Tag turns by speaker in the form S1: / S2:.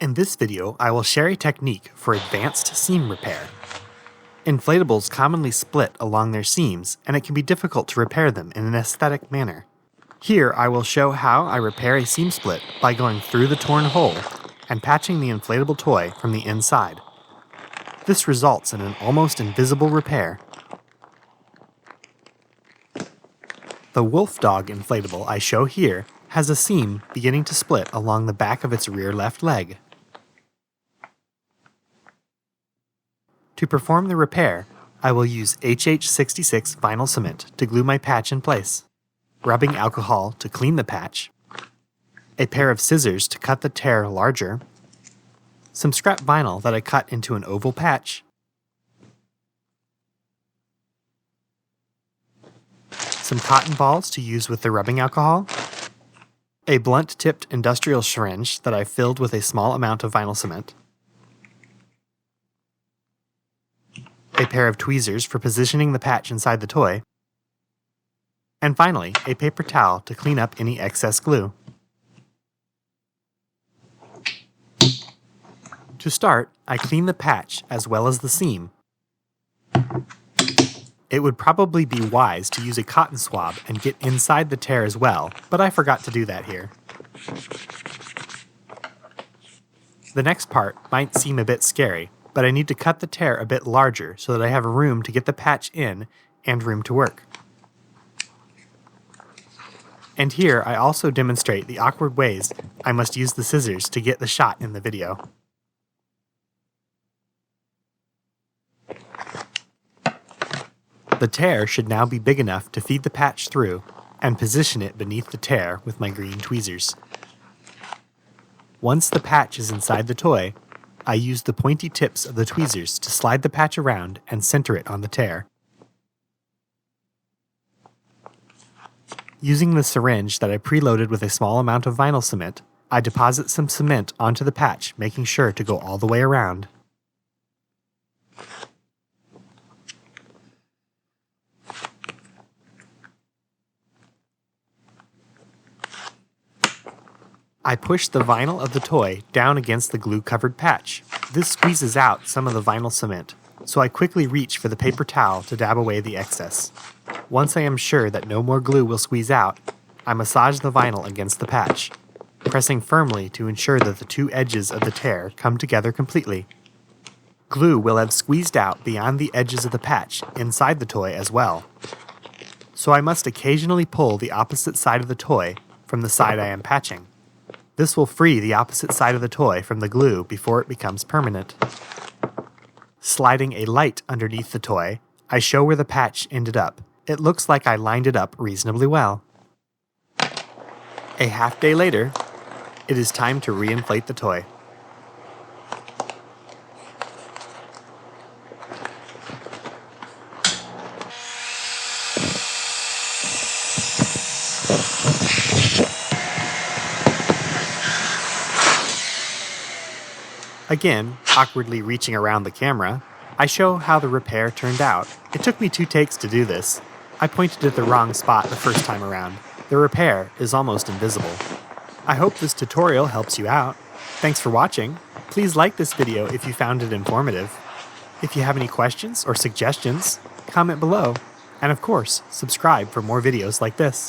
S1: In this video, I will share a technique for advanced seam repair. Inflatables commonly split along their seams, and it can be difficult to repair them in an aesthetic manner. Here, I will show how I repair a seam split by going through the torn hole and patching the inflatable toy from the inside. This results in an almost invisible repair. The Wolf Dog inflatable I show here has a seam beginning to split along the back of its rear left leg. To perform the repair, I will use HH66 vinyl cement to glue my patch in place, rubbing alcohol to clean the patch, a pair of scissors to cut the tear larger, some scrap vinyl that I cut into an oval patch, some cotton balls to use with the rubbing alcohol, a blunt-tipped industrial syringe that I filled with a small amount of vinyl cement, a pair of tweezers for positioning the patch inside the toy, and finally, a paper towel to clean up any excess glue. To start, I clean the patch as well as the seam. It would probably be wise to use a cotton swab and get inside the tear as well, but I forgot to do that here. The next part might seem a bit scary, but I need to cut the tear a bit larger so that I have room to get the patch in and room to work. And here I also demonstrate the awkward ways I must use the scissors to get the shot in the video. The tear should now be big enough to feed the patch through and position it beneath the tear with my green tweezers. Once the patch is inside the toy, I use the pointy tips of the tweezers to slide the patch around and center it on the tear. Using the syringe that I preloaded with a small amount of vinyl cement, I deposit some cement onto the patch, making sure to go all the way around. I push the vinyl of the toy down against the glue-covered patch. This squeezes out some of the vinyl cement, so I quickly reach for the paper towel to dab away the excess. Once I am sure that no more glue will squeeze out, I massage the vinyl against the patch, pressing firmly to ensure that the two edges of the tear come together completely. Glue will have squeezed out beyond the edges of the patch inside the toy as well, so I must occasionally pull the opposite side of the toy from the side I am patching. This will free the opposite side of the toy from the glue before it becomes permanent. Sliding a light underneath the toy, I show where the patch ended up. It looks like I lined it up reasonably well. A half day later, it is time to re-inflate the toy. Again, awkwardly reaching around the camera, I show how the repair turned out. It took me 2 takes to do this. I pointed at the wrong spot the first time around. The repair is almost invisible. I hope this tutorial helps you out. Thanks for watching. Please like this video if you found it informative. If you have any questions or suggestions, comment below. And of course, subscribe for more videos like this.